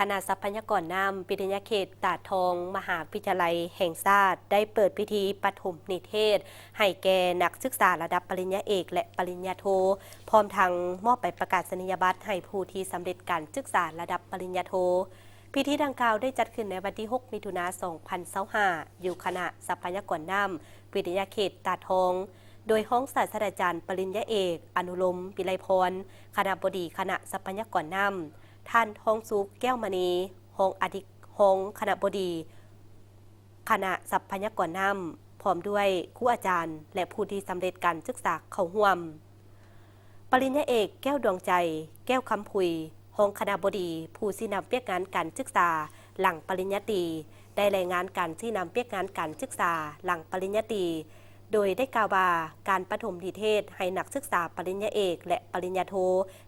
คณะทรัพยากรน้ำวิทยาเขตตาดทองมหาวิทยาลัยแห่งชาติได้เปิดพิธีปฐมนิเทศให้แก่นักศึกษาระดับปริญญาเอกและปริญญาโทพร้อมทั้งมอบใบประกาศนียบัตรให้ผู้ที่สำเร็จการศึกษาระดับปริญญาโทพิธีดังกล่าวได้จัดขึ้นในวันที่ 6 มิถุนายน 2025 อยู่คณะทรัพยากรน้ำวิทยาเขตตาดทองโดยห้องศาสตราจารย์ปริญญาเอกอนุลมวิไลพรคณบดีคณะทรัพยากรน้ำท่านทองสุขแก้วมณีห้องคณบดีคณะทรัพยากรน้ำพร้อมด้วยครูอาจารย์และผู้ที่สำเร็จการศึกษาเข้าร่วมปริญญาเอกแก้วดวงใจแก้วคำพุยห้องคณบดีผู้ที่นำเปียกงานการศึกษาหลังปริญญาตรีได้รายงานการที่นำเปียกงานการศึกษาหลังปริญญาตรีโดยได้กล่าวว่าการปฐมนิเทศให้นักศึกษาปริญญาเอกและปริญญาโท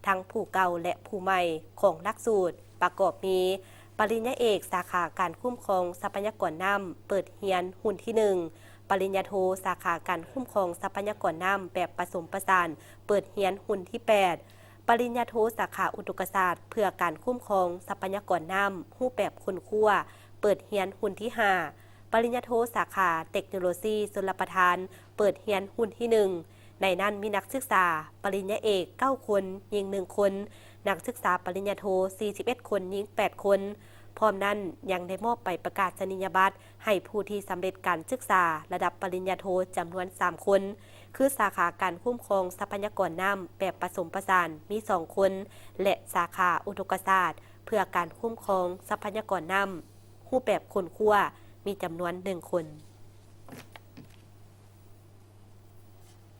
ทั้งผู้เก่าและผู้ใหม่ของหลักสูตรประกอบมีปริญญาเอกสาขาการคุ้มครองทรัพยากรน้ำเปิดเรียนหุ้นที่ 1ปริญญาโทสาขาการคุ้มครองทรัพยากรน้ำแบบผสมผสานเปิดเรียนหุ้นที่ 8ปริญญาโทสาขาอุตกศาสตร์เพื่อการคุ้มครองทรัพยากรน้ำรูปแบบคนคั่วเปิดเรียนหุ้นที่ 5ปริญญาโทสาขาเทคโนโลยีชลประทานเปิดเรียนหุ้นที่ 1ในนั้นมีนักศึกษาปริญญาเอก9คนหญิง1คนนักศึกษาปริญญาโท41คนหญิง8คนพร้อมนั้นยังได้มอบใบประกาศนียบัตรให้ผู้ที่สำเร็จการศึกษาระดับปริญญาโทจำนวน3คนคือสาขาการคุ้มครองทรัพยากรน้ำแบบผสมผสานมี2คนและสาขาอุตกศาสตร์เพื่อการคุ้มครองทรัพยากรน้ำรูปแบบคนคั่วมีจำนวน1คน